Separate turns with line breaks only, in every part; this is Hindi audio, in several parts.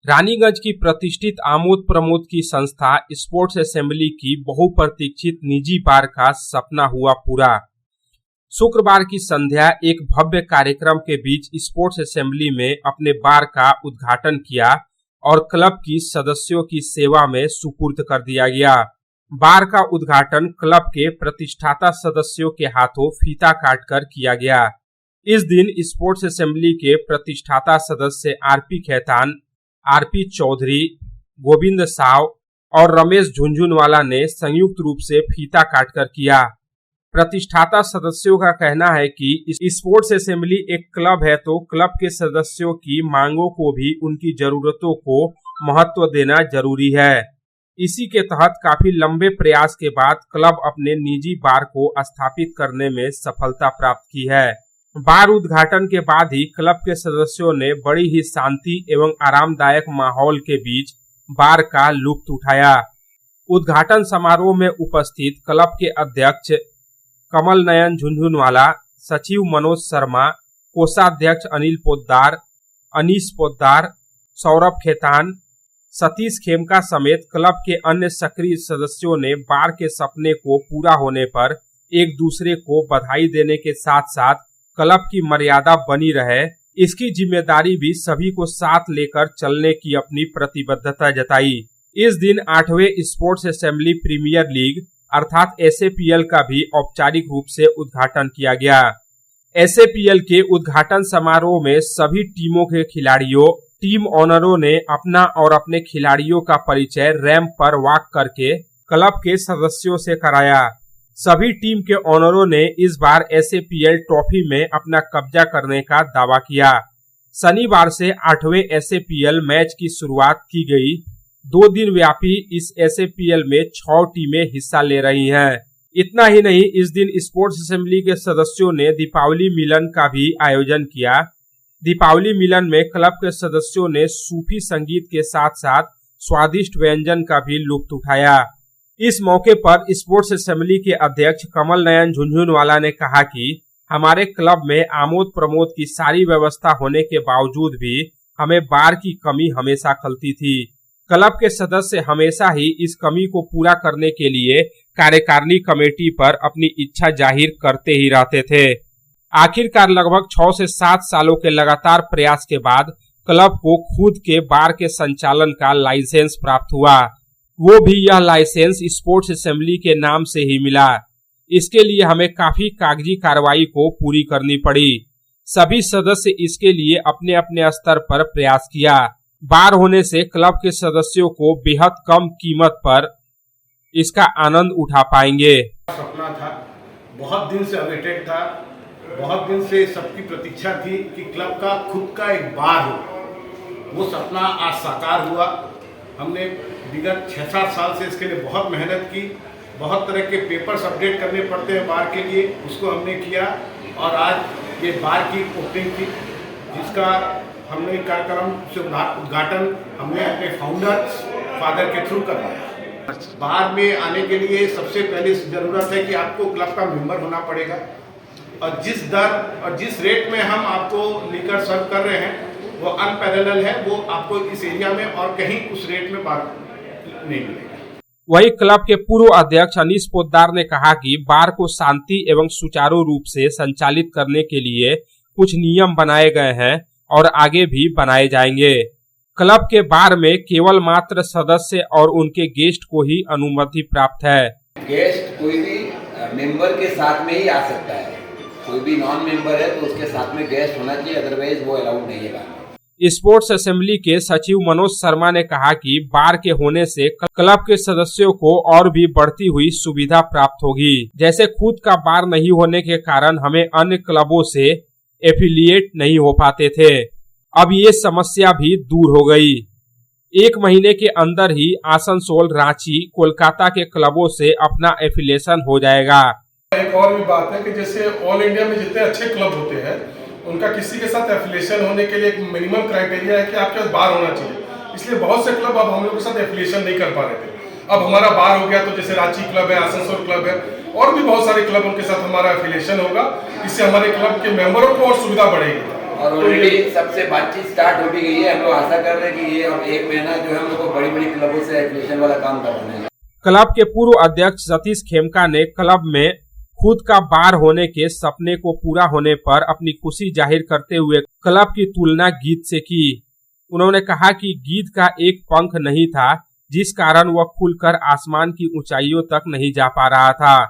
रानीगंज की प्रतिष्ठित आमोद प्रमोद की संस्था स्पोर्ट्स असेंबली की बहुप्रतीक्षित निजी बार का सपना हुआ पूरा। शुक्रवार की संध्या एक भव्य कार्यक्रम के बीच स्पोर्ट्स असेंबली में अपने बार का उद्घाटन किया और क्लब की सदस्यों की सेवा में सुपुर्द कर दिया गया। बार का उद्घाटन क्लब के प्रतिष्ठाता सदस्यों के हाथों फीता काटकर किया गया। इस दिन स्पोर्ट्स असेंबली के प्रतिष्ठाता सदस्य आरपी खैतान, आरपी चौधरी, गोविंद साव और रमेश झुनझुनवाला ने संयुक्त रूप से फीता काटकर किया। प्रतिष्ठाता सदस्यों का कहना है कि स्पोर्ट्स असेंबली एक क्लब है तो क्लब के सदस्यों की मांगों को भी उनकी जरूरतों को महत्व देना जरूरी है। इसी के तहत काफी लंबे प्रयास के बाद क्लब अपने निजी बार को स्थापित करने में सफलता प्राप्त की है। बार उद्घाटन के बाद ही क्लब के सदस्यों ने बड़ी ही शांति एवं आरामदायक माहौल के बीच बार का लुत्फ उठाया। उद्घाटन समारोह में उपस्थित क्लब के अध्यक्ष कमल नयन झुनझुनवाला, सचिव मनोज शर्मा, कोषाध्यक्ष अनिल पोद्दार, अनीश पोद्दार, सौरभ खेतान, सतीश खेमका समेत क्लब के अन्य सक्रिय सदस्यों ने बार के सपने को पूरा होने पर एक दूसरे को बधाई देने के साथ साथ क्लब की मर्यादा बनी रहे इसकी जिम्मेदारी भी सभी को साथ लेकर चलने की अपनी प्रतिबद्धता जताई। इस दिन 8वें स्पोर्ट्स असेंबली प्रीमियर लीग अर्थात एसएपीएल का भी औपचारिक रूप से उद्घाटन किया गया। एसएपीएल के उद्घाटन समारोह में सभी टीमों के खिलाड़ियों, टीम ओनरों ने अपना और अपने खिलाड़ियों का परिचय रैंप पर वॉक करके क्लब के सदस्यों से कराया। सभी टीम के ओनरों ने इस बार एसएपीएल ट्रॉफी में अपना कब्जा करने का दावा किया। शनिवार से 8वें एसएपीएल मैच की शुरुआत की गई। 2 दिन व्यापी इस एसएपीएल में 6 टीमें हिस्सा ले रही हैं। इतना ही नहीं, इस दिन स्पोर्ट्स असेंबली के सदस्यों ने दीपावली मिलन का भी आयोजन किया। दीपावली मिलन में क्लब के सदस्यों ने सूफी संगीत के साथ साथ स्वादिष्ट व्यंजन का भी लुत्फ उठाया। इस मौके पर स्पोर्ट्स असेंबली के अध्यक्ष कमल नयन झुनझुनवाला ने कहा कि हमारे क्लब में आमोद प्रमोद की सारी व्यवस्था होने के बावजूद भी हमें बार की कमी हमेशा खलती थी। क्लब के सदस्य हमेशा ही इस कमी को पूरा करने के लिए कार्यकारिणी कमेटी पर अपनी इच्छा जाहिर करते ही रहते थे। आखिरकार लगभग 6 से 7 सालों के लगातार प्रयास के बाद क्लब को खुद के बार के संचालन का लाइसेंस प्राप्त हुआ। वो भी यह लाइसेंस स्पोर्ट्स असेंबली के नाम से ही मिला। इसके लिए हमें काफी कागजी कार्रवाई को पूरी करनी पड़ी। सभी सदस्य इसके लिए अपने अपने स्तर पर प्रयास किया। बार होने से क्लब के सदस्यों को बेहद कम कीमत पर इसका आनंद उठा पाएंगे।
सपना था, बहुत दिन से अवेटेड था, बहुत दिन से सबकी प्रतीक्षा थी कि क्लब का खुद का एक बार हो। वो सपना आज साकार हुआ। हमने विगत 6-7 साल से इसके लिए बहुत मेहनत की। बहुत तरह के पेपर्स अपडेट करने पड़ते हैं बार के लिए, उसको हमने किया और आज ये बार की ओपनिंग थी, जिसका हमने कार्यक्रम से उद्घाटन हमने अपने फादर के थ्रू करवाया। बार में आने के लिए सबसे पहले ज़रूरत है कि आपको क्लब का मेंबर होना पड़ेगा और जिस दर और जिस रेट में हम आपको लीकर सर्व कर रहे हैं वो अनपैरेलल है। वो आपको इस एरिया में और कहीं उस रेट में बार नहीं मिलेगा।
वही क्लब के पूर्व अध्यक्ष अनीश पोद्दार ने कहा कि बार को शांति एवं सुचारू रूप से संचालित करने के लिए कुछ नियम बनाए गए हैं और आगे भी बनाए जाएंगे। क्लब के बार में केवल मात्र सदस्य और उनके गेस्ट को ही अनुमति प्राप्त है।
गेस्ट कोई भी मेंबर के साथ में ही आ सकता है। कोई भी नॉन मेंबर है तो उसके साथ में गेस्ट होना चाहिए, अदरवाइज वो अलाउड नहीं है।
स्पोर्ट्स असेंबली के सचिव मनोज शर्मा ने कहा कि बार के होने से क्लब के सदस्यों को और भी बढ़ती हुई सुविधा प्राप्त होगी। जैसे खुद का बार नहीं होने के कारण हमें अन्य क्लबों से एफिलिएट नहीं हो पाते थे, अब ये समस्या भी दूर हो गई। 1 महीने के अंदर ही आसनसोल, रांची, कोलकाता के क्लबों से अपना एफिलिएशन हो जाएगा।
एक और भी बात है कि जैसे ऑल इंडिया में जितने अच्छे क्लब होते हैं उनका किसी के साथ एफिलिएशन होने के लिए एक मिनिमम क्राइटेरिया है कि आपके पास बार होना चाहिए। इसलिए बहुत से क्लब अब हम लोग के साथ एफिलिएशन नहीं कर पा रहे थे। अब हमारा बार हो गया तो जैसे रांची क्लब है, आसनसोल क्लब है और भी बहुत सारे क्लब उनके साथ हमारा एफिलिएशन होगा। इससे हमारे क्लब के मेंबरों को और सुविधा बढ़ेगी।
और ऑलरेडी सबसे बातचीत स्टार्ट हो भी गई है। हम लोग आशा कर रहे हैं कि ये अब 1 महीना जो है हम लोग को बड़ी बड़ी क्लबों से एफिलिएशन वाला काम करवाना है।
क्लब के पूर्व अध्यक्ष सतीश खेमका ने क्लब में खुद का बार होने के सपने को पूरा होने पर अपनी खुशी जाहिर करते हुए क्लब की तुलना गिद्ध से की। उन्होंने कहा कि गिद्ध का एक पंख नहीं था, जिस कारण वह खुलकर आसमान की ऊंचाइयों तक नहीं जा पा रहा था,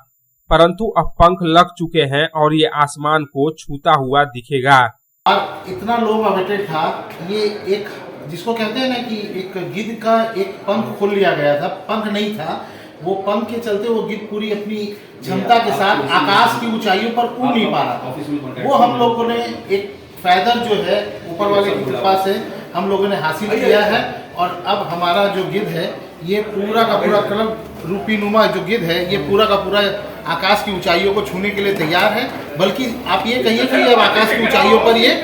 परंतु अब पंख लग चुके हैं और ये आसमान को छूता हुआ दिखेगा।
और इतना लो वेटेड था, ये एक जिसको कहते हैं ना कि एक गिद्ध का एक पंख खोल लिया गया था, पंख नहीं था, वो पंख के चलते वो गिद्ध पूरी अपनी क्षमता के साथ आकाश की ऊंचाइयों पर उड़ नहीं पा रहा था। वो हम लोगों ने एक फैदर जो है ऊपर वाले की कृपा से हम लोगों ने हासिल किया है और अब हमारा जो गिद्ध है ये पूरा का पूरा क्लब रूपी नुमा जो गिद्ध है ये पूरा का पूरा आकाश की ऊंचाइयों को छूने के लिए तैयार है, बल्कि आप ये कहिए कि अब आकाश की ऊंचाइयों पर ये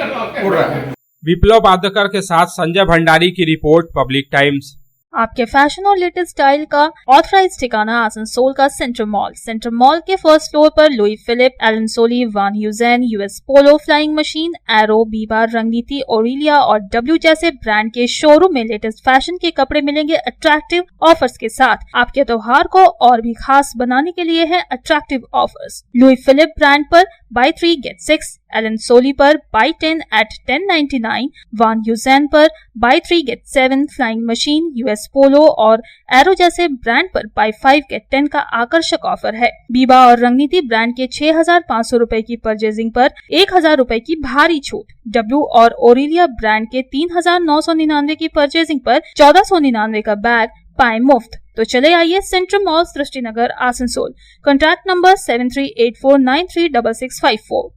उड़ रहा है।
विप्लव बादकर के साथ संजय भंडारी की रिपोर्ट, पब्लिक टाइम्स।
आपके फैशन और लेटेस्ट स्टाइल का ऑथराइज ठिकाना आसनसोल का सेंटर मॉल। सेंटर मॉल के फर्स्ट फ्लोर पर Louis Philippe, Allen Solly, Van Heusen, US Polo, Flying Machine, Arrow, Biba, Rangriti, Aurelia और डब्ल्यू जैसे ब्रांड के शोरूम में लेटेस्ट फैशन के कपड़े मिलेंगे अट्रैक्टिव ऑफर्स के साथ। आपके त्योहार को और भी खास बनाने के लिए है attractive offers. Louis Philippe brand पर buy 3 get 6, एलन सोली पर buy 10 at 1099, वान ह्यूजेन पर buy 3 get 7, flying machine, US Polo और एरो जैसे ब्रांड पर buy 5 get 10 का आकर्षक ऑफर है। बीबा और रंगनीति ब्रांड के 6,500 रुपए की परचेजिंग पर 1,000 रुपए की भारी छूट। डब्ल्यू और ओरिलिया ब्रांड के 3,999 की परचेजिंग पर 1,499 का बैग पाए मुफ्त। तो चले आइए central mall, Srishti Nagar, Asansol. Contact number 7384936654।